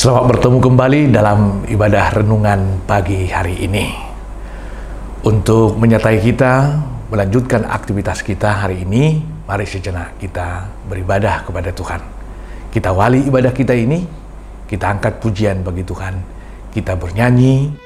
Selamat bertemu kembali dalam ibadah renungan pagi hari ini. Untuk menyertai kita melanjutkan aktivitas kita hari ini, mari sejenak kita beribadah kepada Tuhan. Kita awali ibadah kita ini, kita angkat pujian bagi Tuhan, kita bernyanyi.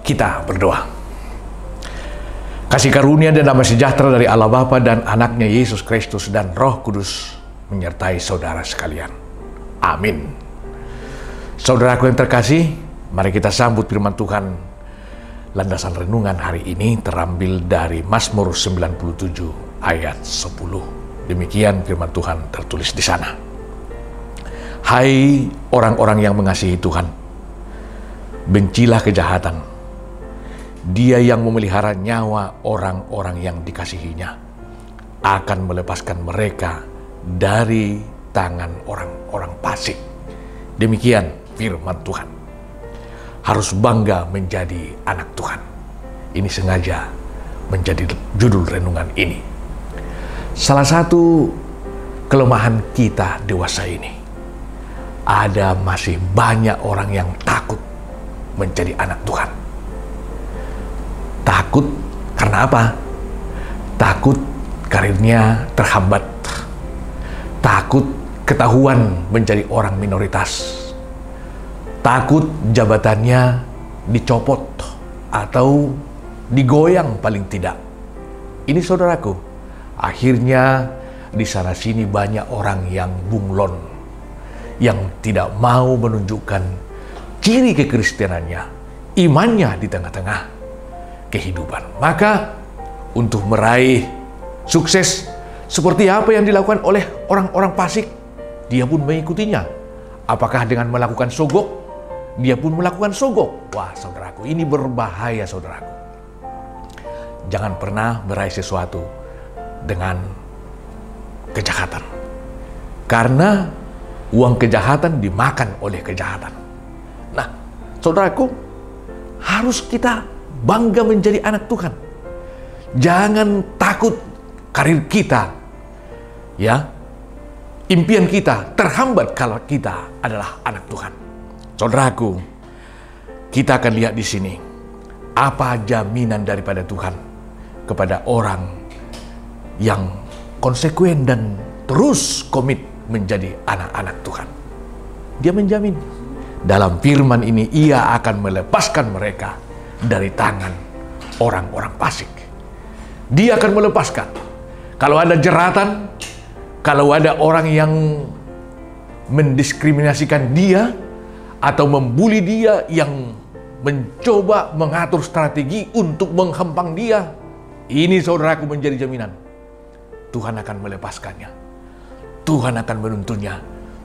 Kita berdoa. Kasih karunia dan damai sejahtera dari Allah Bapa dan anaknya Yesus Kristus dan Roh Kudus menyertai saudara sekalian. Amin. Saudaraku yang terkasih, mari kita sambut firman Tuhan. Landasan renungan hari ini terambil dari Mazmur 97 ayat 10. Demikian firman Tuhan tertulis di sana. Hai orang-orang yang mengasihi Tuhan, bencilah kejahatan. Dia yang memelihara nyawa orang-orang yang dikasihinya akan melepaskan mereka dari tangan orang-orang fasik. Demikian firman Tuhan. Harus bangga menjadi anak Tuhan. Ini sengaja menjadi judul renungan ini. Salah satu kelemahan kita dewasa ini, ada masih banyak orang yang takut menjadi anak Tuhan. Takut karena apa? Takut karirnya terhambat. Takut ketahuan menjadi orang minoritas. Takut jabatannya dicopot atau digoyang paling tidak. Ini saudaraku, akhirnya di sana sini banyak orang yang bunglon, yang tidak mau menunjukkan ciri kekristenannya, imannya di tengah-tengah kehidupan. Maka untuk meraih sukses seperti apa yang dilakukan oleh orang-orang fasik, dia pun mengikutinya. Apakah dengan melakukan sogok? Dia pun melakukan sogok. Wah saudaraku, ini berbahaya saudaraku. Jangan pernah meraih sesuatu dengan kejahatan. Karena uang kejahatan dimakan oleh kejahatan. Nah saudaraku, harus kita bangga menjadi anak Tuhan. Jangan takut karir kita, ya, impian kita terhambat kalau kita adalah anak Tuhan. Saudaraku, kita akan lihat di sini apa jaminan daripada Tuhan kepada orang yang konsekuen dan terus komit menjadi anak-anak Tuhan. Dia menjamin dalam firman ini, Ia akan melepaskan mereka dari tangan orang-orang fasik. Dia akan melepaskan. Kalau ada jeratan, kalau ada orang yang mendiskriminasikan dia atau membuli dia, yang mencoba mengatur strategi untuk menghempang dia, ini saudaraku menjadi jaminan. Tuhan akan melepaskannya. Tuhan akan menuntunnya.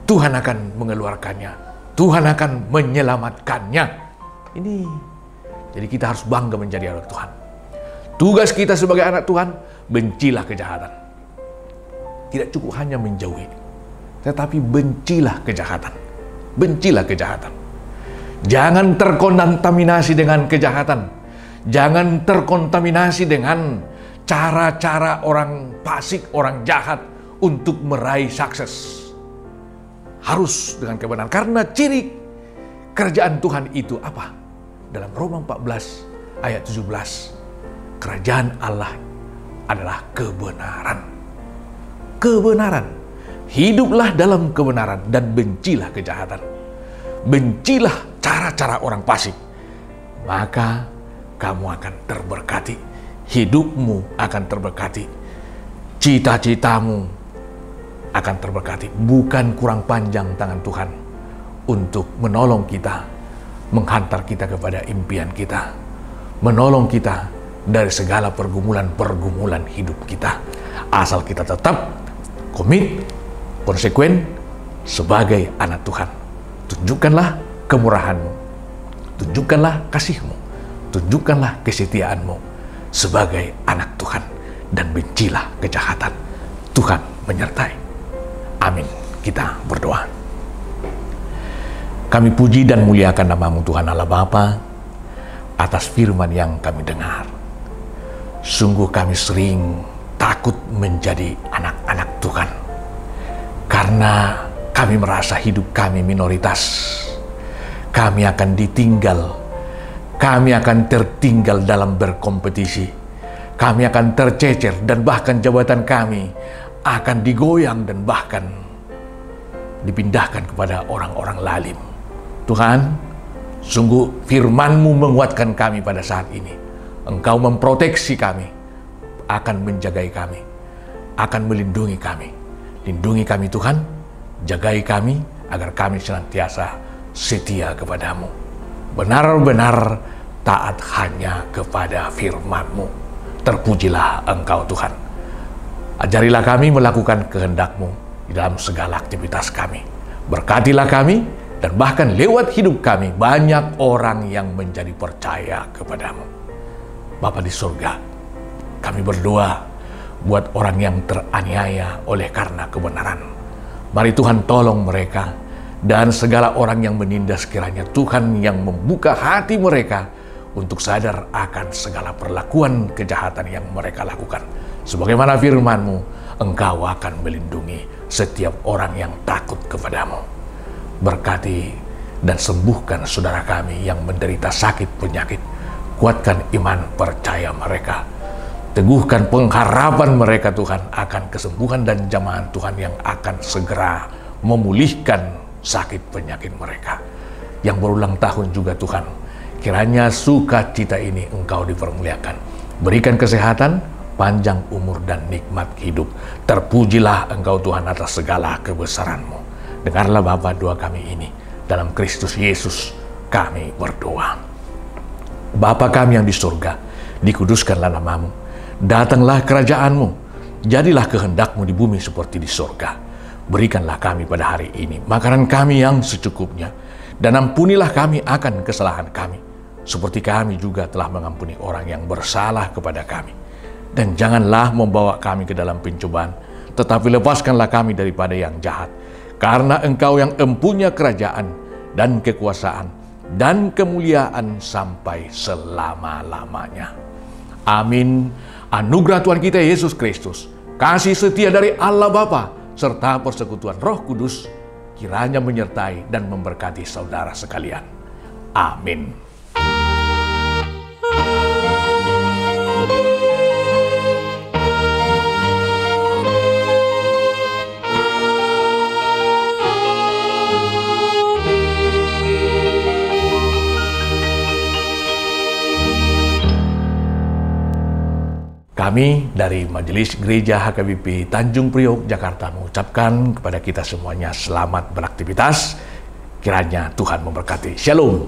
Tuhan akan mengeluarkannya. Tuhan akan menyelamatkannya. Ini. Jadi kita harus bangga menjadi anak Tuhan. Tugas kita sebagai anak Tuhan, bencilah kejahatan. Tidak cukup hanya menjauhi, tetapi bencilah kejahatan. Bencilah kejahatan. Jangan terkontaminasi dengan kejahatan. Jangan terkontaminasi dengan cara-cara orang fasik, orang jahat untuk meraih sukses. Harus dengan kebenaran. Karena ciri kerajaan Tuhan itu apa? Dalam Roma 14 ayat 17, kerajaan Allah adalah kebenaran. Kebenaran. Hiduplah dalam kebenaran dan bencilah kejahatan. Bencilah cara-cara orang fasik. Maka kamu akan terberkati. Hidupmu akan terberkati. Cita-citamu akan terberkati. Bukan kurang panjang tangan Tuhan untuk menolong kita, menghantar kita kepada impian kita, menolong kita dari segala pergumulan-pergumulan hidup kita. Asal kita tetap komit, konsekuen sebagai anak Tuhan. Tunjukkanlah kemurahan-Mu, tunjukkanlah kasih-Mu, tunjukkanlah kesetiaan-Mu sebagai anak Tuhan, dan bencilah kejahatan. Tuhan menyertai. Amin. Kita berdoa. Kami puji dan muliakan nama-Mu Tuhan Allah Bapa atas firman yang kami dengar. Sungguh kami sering takut menjadi anak-anak Tuhan karena kami merasa hidup kami minoritas. Kami akan ditinggal, kami akan tertinggal dalam berkompetisi, kami akan tercecer, dan bahkan jabatan kami akan digoyang dan bahkan dipindahkan kepada orang-orang lalim. Tuhan, sungguh firman-Mu menguatkan kami pada saat ini. Engkau memproteksi kami, akan menjagai kami, akan melindungi kami. Lindungi kami Tuhan, jagai kami agar kami senantiasa setia kepadamu. Benar-benar taat hanya kepada firman-Mu. Terpujilah Engkau Tuhan. Ajarilah kami melakukan kehendak-Mu di dalam segala aktivitas kami. Berkatilah kami, dan bahkan lewat hidup kami banyak orang yang menjadi percaya kepadamu. Bapa di surga, kami berdoa buat orang yang teraniaya oleh karena kebenaran. Mari Tuhan tolong mereka, dan segala orang yang menindas kiranya Tuhan yang membuka hati mereka untuk sadar akan segala perlakuan kejahatan yang mereka lakukan. Sebagaimana firman-Mu, Engkau akan melindungi setiap orang yang takut kepadamu. Berkati dan sembuhkan saudara kami yang menderita sakit penyakit. Kuatkan iman percaya mereka. Teguhkan pengharapan mereka Tuhan akan kesembuhan dan jamahan Tuhan yang akan segera memulihkan sakit penyakit mereka. Yang berulang tahun juga Tuhan, kiranya sukacita ini Engkau dipermuliakan. Berikan kesehatan, panjang umur dan nikmat hidup. Terpujilah Engkau Tuhan atas segala kebesaran-Mu. Dengarlah Bapa doa kami ini. Dalam Kristus Yesus kami berdoa. Bapa kami yang di surga, dikuduskanlah nama-Mu. Datanglah kerajaan-Mu. Jadilah kehendak-Mu di bumi seperti di surga. Berikanlah kami pada hari ini makanan kami yang secukupnya. Dan ampunilah kami akan kesalahan kami, seperti kami juga telah mengampuni orang yang bersalah kepada kami. Dan janganlah membawa kami ke dalam pencobaan, tetapi lepaskanlah kami daripada yang jahat. Karena Engkau yang empunya kerajaan dan kekuasaan dan kemuliaan sampai selama-lamanya. Amin. Anugerah Tuhan kita Yesus Kristus, kasih setia dari Allah Bapa, serta persekutuan Roh Kudus, kiranya menyertai dan memberkati saudara sekalian. Amin. Kami dari Majelis Gereja HKBP Tanjung Priok, Jakarta mengucapkan kepada kita semuanya selamat beraktivitas. Kiranya Tuhan memberkati. Shalom.